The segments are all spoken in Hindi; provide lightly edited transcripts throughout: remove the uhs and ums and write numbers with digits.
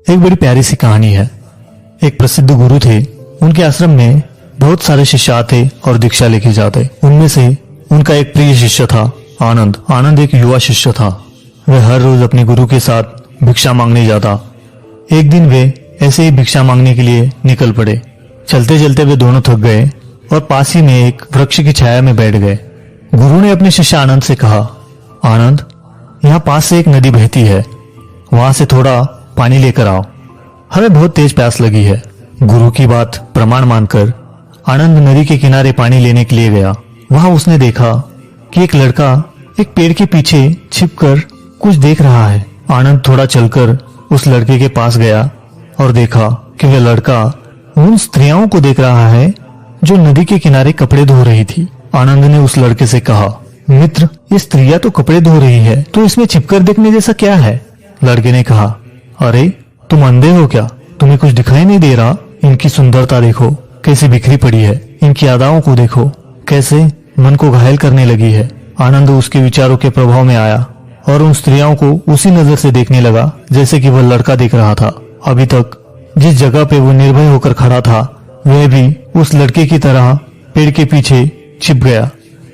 एक बड़ी प्यारी सी कहानी है। एक प्रसिद्ध गुरु थे। उनके आश्रम में बहुत सारे शिष्य आते और दीक्षा लेके जाते। उनमें से उनका एक प्रिय शिष्य था आनंद। आनंद एक युवा शिष्य था। वह हर रोज अपने गुरु के साथ भिक्षा मांगने जाता। एक दिन वे ऐसे ही भिक्षा मांगने के लिए निकल पड़े। चलते चलते वे दोनों थक गए और पास ही में एक वृक्ष की छाया में बैठ गए। गुरु ने अपने शिष्य आनंद से कहा, आनंद, यहाँ पास से एक नदी बहती है, वहां से थोड़ा पानी लेकर आओ, हमें बहुत तेज प्यास लगी है। गुरु की बात प्रमाण मानकर आनंद नदी के किनारे पानी लेने के लिए गया। वहां उसने देखा कि एक लड़का एक पेड़ के पीछे छिपकर कुछ देख रहा है। आनंद थोड़ा चलकर उस लड़के के पास गया और देखा कि वह लड़का उन स्त्रियों को देख रहा है जो नदी के किनारे कपड़े धो रही थी। आनंद ने उस लड़के से कहा, मित्र, ये स्त्रियां तो कपड़े धो रही है, तो इसमें छिपकर देखने जैसा क्या है? लड़के ने कहा, अरे तुम अंधे हो क्या? तुम्हें कुछ दिखाई नहीं दे रहा? इनकी सुंदरता देखो कैसी बिखरी पड़ी है, इनकी अदाओं को देखो कैसे मन को घायल करने लगी है। आनंद उसके विचारों के प्रभाव में आया और उन स्त्रियों को उसी नजर से देखने लगा जैसे कि वह लड़का देख रहा था। अभी तक जिस जगह पे वो निर्भय होकर खड़ा था, वह भी उस लड़के की तरह पेड़ के पीछे छिप गया,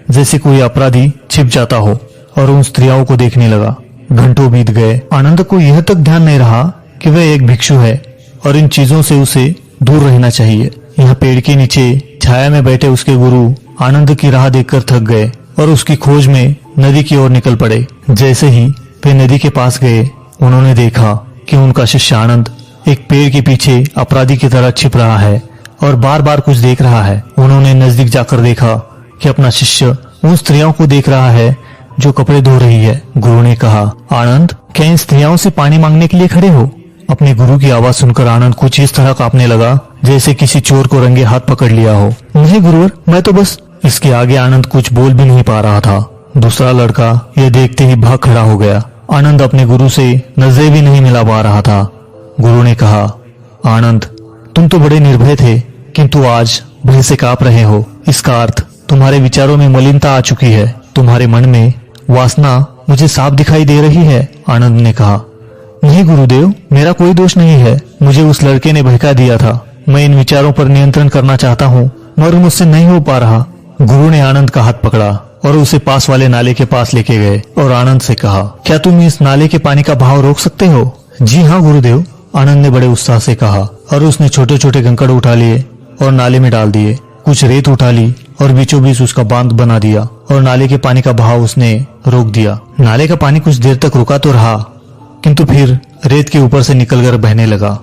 जैसे कोई अपराधी छिप जाता हो, और उन स्त्रियों को देखने लगा। घंटों बीत गए। आनंद को यह तक ध्यान नहीं रहा कि वह एक भिक्षु है और इन चीजों से उसे दूर रहना चाहिए। यहाँ पेड़ के नीचे छाया में बैठे उसके गुरु आनंद की राह देखकर थक गए और उसकी खोज में नदी की ओर निकल पड़े। जैसे ही वे नदी के पास गए, उन्होंने देखा कि उनका शिष्य आनंद एक पेड़ के पीछे अपराधी की तरह छिप रहा है और बार बार कुछ देख रहा है। उन्होंने नजदीक जाकर देखा कि अपना शिष्य उन स्त्रियों को देख रहा है जो कपड़े धो रही है। गुरु ने कहा, आनंद, क्या इन स्त्रियों से पानी मांगने के लिए खड़े हो? अपने गुरु की आवाज सुनकर आनंद कुछ इस तरह कांपने लगा जैसे किसी चोर को रंगे हाथ पकड़ लिया हो। नहीं गुरुवर, मैं तो बस। इसके आगे आनंद कुछ बोल भी नहीं पा रहा था। दूसरा लड़का यह देखते ही भाग खड़ा हो गया। आनंद अपने गुरु से नजरें भी नहीं मिला पा रहा था। गुरु ने कहा, आनंद, तुम तो बड़े निर्भय थे, किंतु आज भय से कांप रहे हो। इसका अर्थ तुम्हारे विचारों में मलिनता आ चुकी है। तुम्हारे मन में वासना मुझे साफ दिखाई दे रही है। आनंद ने कहा, नहीं गुरुदेव, मेरा कोई दोष नहीं है। मुझे उस लड़के ने बहका दिया था। मैं इन विचारों पर नियंत्रण करना चाहता हूँ, मगर मुझसे नहीं हो पा रहा। गुरु ने आनंद का हाथ पकड़ा और उसे पास वाले नाले के पास लेके गए और आनंद से कहा, क्या तुम इस नाले के पानी का बहाव रोक सकते हो? जी हाँ गुरुदेव, आनंद ने बड़े उत्साह से कहा, और उसने छोटे छोटे कंकड़ उठा लिए और नाले में डाल दिए। कुछ रेत उठा ली और बीचों बीच उसका बांध बना दिया और नाले के पानी का बहाव उसने रोक दिया। नाले का पानी कुछ देर तक रुका तो रहा, किंतु फिर रेत के ऊपर से निकलकर बहने लगा।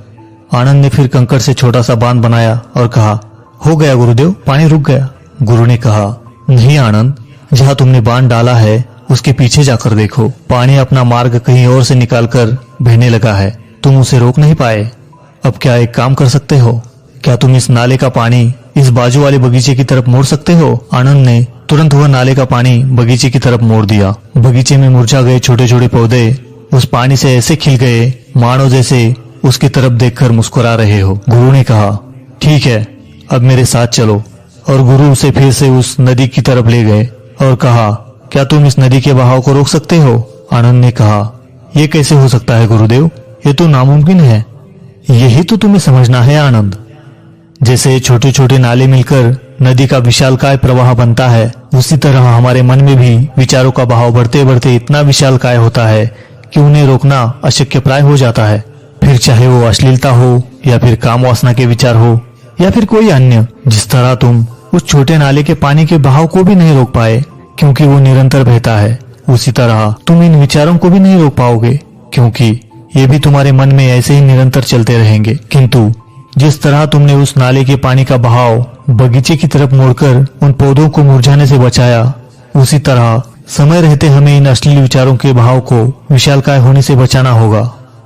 आनंद ने फिर कंकड़ से छोटा सा बांध बनाया और कहा, हो गया गुरुदेव, पानी रुक गया। गुरु ने कहा, नहीं आनंद, जहाँ तुमने बांध डाला है उसके पीछे जाकर देखो। पानी अपना मार्ग कहीं और से निकालकर बहने लगा है। तुम उसे रोक नहीं पाए। अब क्या एक काम कर सकते हो? क्या तुम इस नाले का पानी इस बाजू वाले बगीचे की तरफ मोड़ सकते हो? आनंद ने तुरंत वह नाले का पानी बगीचे की तरफ मोड़ दिया। बगीचे में मुरझा गए छोटे छोटे पौधे उस पानी से ऐसे खिल गए मानो जैसे उसकी तरफ देखकर मुस्कुरा रहे हो। गुरु ने कहा, ठीक है, अब मेरे साथ चलो। और गुरु उसे फिर से उस नदी की तरफ ले गए और कहा, क्या तुम इस नदी के बहाव को रोक सकते हो? आनंद ने कहा, यह कैसे हो सकता है गुरुदेव, ये तो नामुमकिन है। यही तो तुम्हें समझना है आनंद। जैसे छोटे छोटे नाले मिलकर नदी का विशालकाय प्रवाह बनता है, उसी तरह हमारे मन में भी विचारों का बहाव बढ़ते बढ़ते इतना विशालकाय होता है कि उन्हें रोकना अशक्य प्राय हो जाता है। फिर चाहे वो अश्लीलता हो या फिर काम वासना के विचार हो या फिर कोई अन्य। जिस तरह तुम उस छोटे नाले के पानी के बहाव को भी नहीं रोक पाए क्योंकि वो निरंतर बहता है, उसी तरह तुम इन विचारों को भी नहीं रोक पाओगे क्योंकि ये भी तुम्हारे मन में ऐसे ही निरंतर चलते रहेंगे। किंतु जिस तरह तुमने उस नाले के पानी का बहाव बगीचे की तरफ मोड़कर उन पौधों को मुरझाने से बचाया, उसी तरह समय रहते हमें इन अश्लील विचारों के बहाव को विशालकाय होने से बचाना होगा।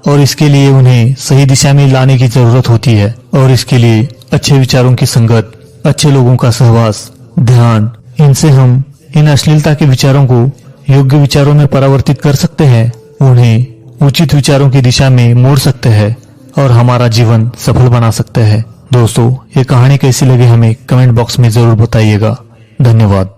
और इसके लिए उन्हें सही दिशा में लाने की जरूरत होती है। और इसके लिए अच्छे विचारों की संगत, अच्छे लोगों का सहवास, ध्यान, इनसे हम इन अश्लीलता के विचारों को योग्य विचारों में परिवर्तित कर सकते हैं, उन्हें उचित विचारों की दिशा में मोड़ सकते हैं और हमारा जीवन सफल बना सकते हैं। दोस्तों, ये कहानी कैसी लगी हमें कमेंट बॉक्स में जरूर बताइएगा। धन्यवाद।